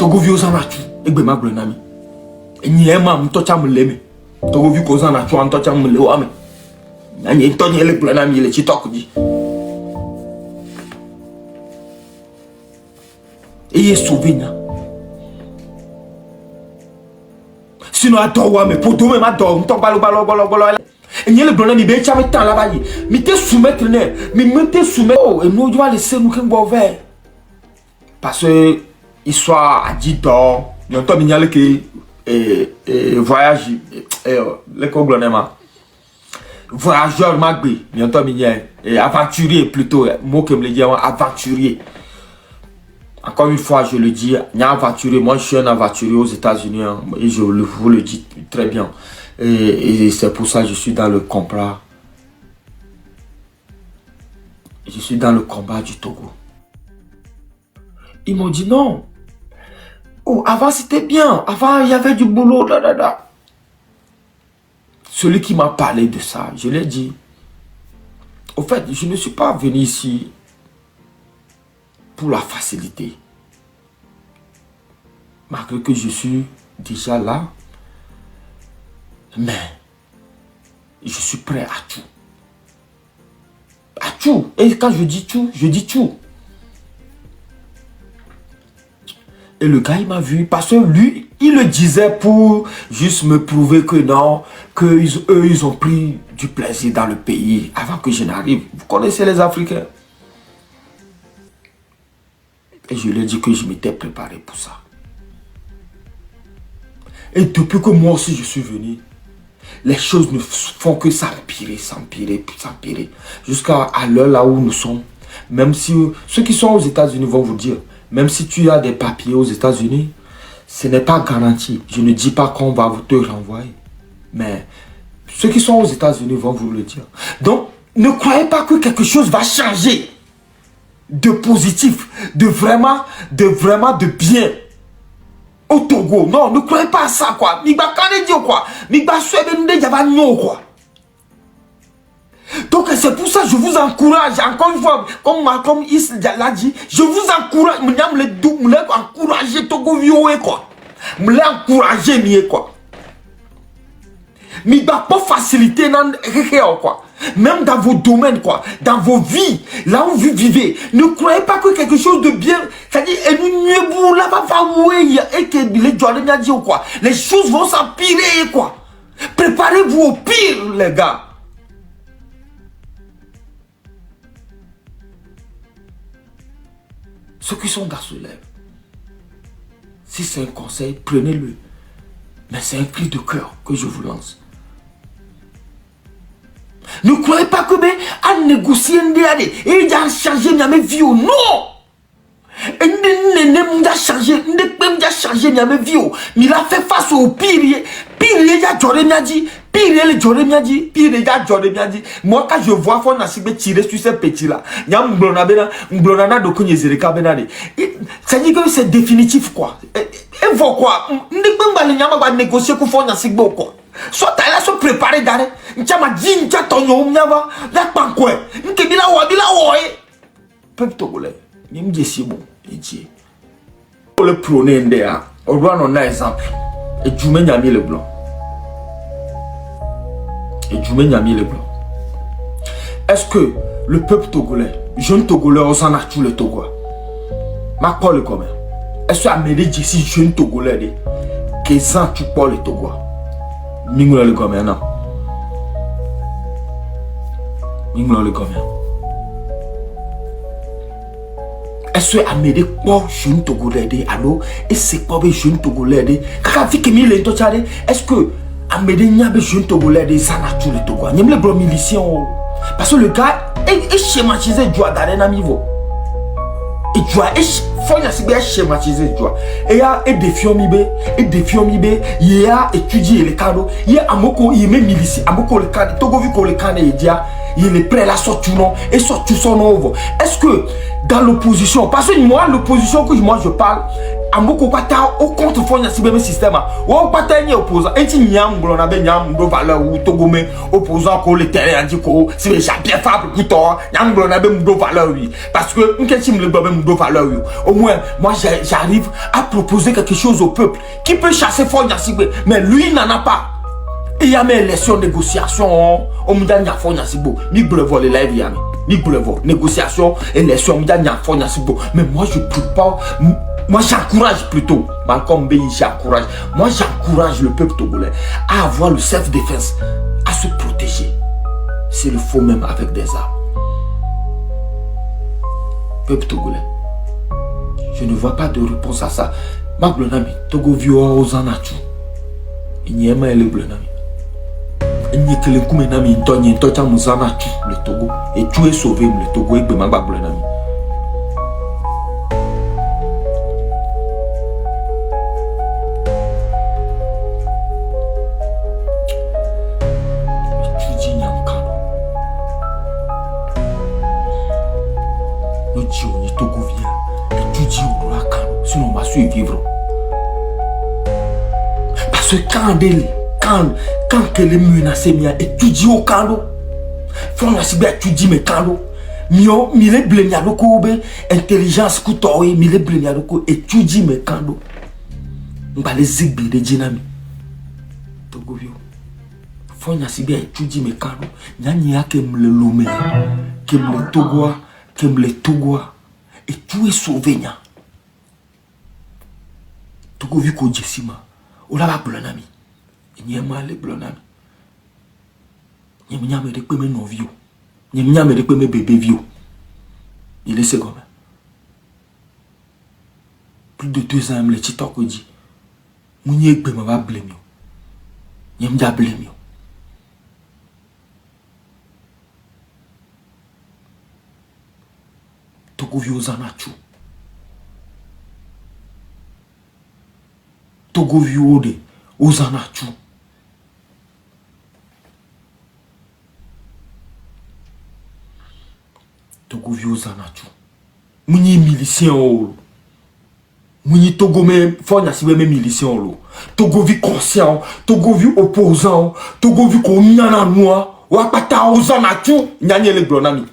Togo vi ozanachu egbe ma gble na mi. Enyi e ma mto cha mleme. Togo vi ko ozanachu anto cha mle wa me. Enyi to ni ele gble na mi le chi tok di. Eye souvenir. Sinon adore wa me pour demain ma dor mto balo. Enyi le gble na mi be cha me tan la ba yi. Mi te soumettre ne, mi me te soumettre. Oh, et nous doit laisser nous ken bo ver. Parce que histoire a dit d'or, bientôt il y a le voyage, le conglomérat. Voyageur magbi, bientôt il y a aventurier plutôt, mot que me le dit aventurier. Encore une fois, je le dis, il y a aventurier. Moi, je suis un aventurier aux États-Unis et je vous le dis très bien. Et c'est pour ça que je suis dans le combat. Je suis dans le combat du Togo. Ils m'ont dit non. Oh, avant c'était bien. Avant il y avait du boulot. Celui qui m'a parlé de ça, je l'ai dit. Au fait, je ne suis pas venu ici pour la facilité. Malgré que je suis déjà là. Mais je suis prêt à tout. À tout. Et quand je dis tout, je dis tout. Et le gars, il m'a vu, parce que lui, il le disait pour juste me prouver que non, qu'eux, ils ont pris du plaisir dans le pays avant que je n'arrive. Vous connaissez les Africains. Et je lui ai dit que je m'étais préparé pour ça. Et depuis que moi aussi je suis venu, les choses ne font que s'empirer. Jusqu'à l'heure là où nous sommes. Même si ceux qui sont aux États-Unis vont vous dire, même si tu as des papiers aux États-Unis, ce n'est pas garanti. Je ne dis pas qu'on va te renvoyer. Mais ceux qui sont aux États-Unis vont vous le dire. Donc, ne croyez pas que quelque chose va changer de positif, de vraiment de bien au Togo. Non, ne croyez pas à ça, quoi. Donc c'est pour ça que je vous encourage, encore une fois, comme Malcolm X l'a dit, je vous encourage, me encourager Togo Vioé, quoi. Me encourager mieux, quoi. Mais pas faciliter dans quoi. Même dans vos domaines, quoi, dans vos vies, là où vous vivez, ne croyez pas que quelque chose de bien, c'est-à-dire, les choses vont s'empirer, quoi. Préparez-vous au pire, les gars. Ceux qui sont dans ce lèvre, si c'est un conseil, prenez-le. Mais c'est un cri de cœur que je vous lance. Ne croyez pas que à négocier et il a changé ma vie. Non! Et il a changé ma vie. Mais il a fait face au pire. Pire, il a dit. Moi, quand je vois qu'on a tiré sur ces petits-là, ça dit que c'est définitif, quoi. Et vous, quoi? On va négocier qu'on fait quoi. Soit là, soit préparé d'arrêt. N'tama dit, n'tama n'yava, la pankwe. N'kebila wa, peuple togolais, n'imdi si bon, ici. Pour le prôner ndéa, on voit un exemple. Et Djoumé Nyami le blanc. Est-ce que le peuple togolais, jeune togolais, on s'en a tout le Togo? Ma parole comment? Est-ce que Amélie dit si jeune togolais, que ça tu parles le Togo? Mingula le gomme, non. Mingula le gomme. Est-ce que Amélie quoi jeune togolais alors et c'est quoi jeune togolais quand fait que mille est-ce que Amélie n'y a pas jeune togolais ça n'a tout le Togo n'y a pas le milicien parce que le gars est schématisé doit d'aller dans niveau et doit faut y a schématisé doit et y a des films il y a étudié les cadeaux il y a amoko il met milicien amoko le cadre Togo vu qu'on le cadre il est prêt à sortir non et sortir son nom. Est-ce que dans l'opposition, parce que moi l'opposition que moi je parle, amoko pata au contre fond ya sibeme système o pata ni opposant enti nyam ngolo na be nyam ndo valeur ou togome opposant ko le terrain andi ko si be bien fable couto nyam ngolo na be ndo valeur oui parce que nketi me le be ndo valeur oui au moins moi j'arrive à proposer quelque chose au peuple qui peut chasser fond ya sibé mais lui n'en a pas. Il y a mes élections, négociations, on me dit qu'il y a fond ya sibo mi brevo le live yami mi brevo négociation élection me dit qu'il y a fond ya sibo mais moi je peux pas. Moi j'encourage plutôt, Malcolm Béi j'encourage, moi j'encourage le peuple togolais à avoir le self-défense, à se protéger. C'est le faux même avec des armes. Peuple togolais, je ne vois pas de réponse à ça. Maglonami, Togo vio aux anachu. Il n'y a pas le blonami. Il n'y a que le koumenami, il n'y a pas le Togo. Et tu es sauvé, le Togo, et Bemagba blonami. Sinon on va survivre. Parce que quand qu'elle est menacée, mia étudie au calo. Faut la cible étudie mes calo. Mio mille blenia loko be intelligence kutoy mille blenia loko étudie mes calo. On va les zigbi de dynami. Togovio. Faut la cible étudie mes calo. Nyanya que me le lomé, que me le togoa, que me le togoa. Et tu es sauvé nya. Togo vu ko jesima ola ba blonami nyema le blonami nyema me de pe me novio nyema me de pe me bébé vieux il est second plus de 2 ans le TikTok dit munye egbe ma ba blame yo nyema ja blame yo Togo vieux zanachu Togo viode ozanachu. Togo vi ozanachu. Muni milicien o. Muni Togo me fona si me milicien o. Togo vi conscient, Togo vi opposant, Togo vi ko nyana noa, wa pata ozanachu, nyanye le blonami.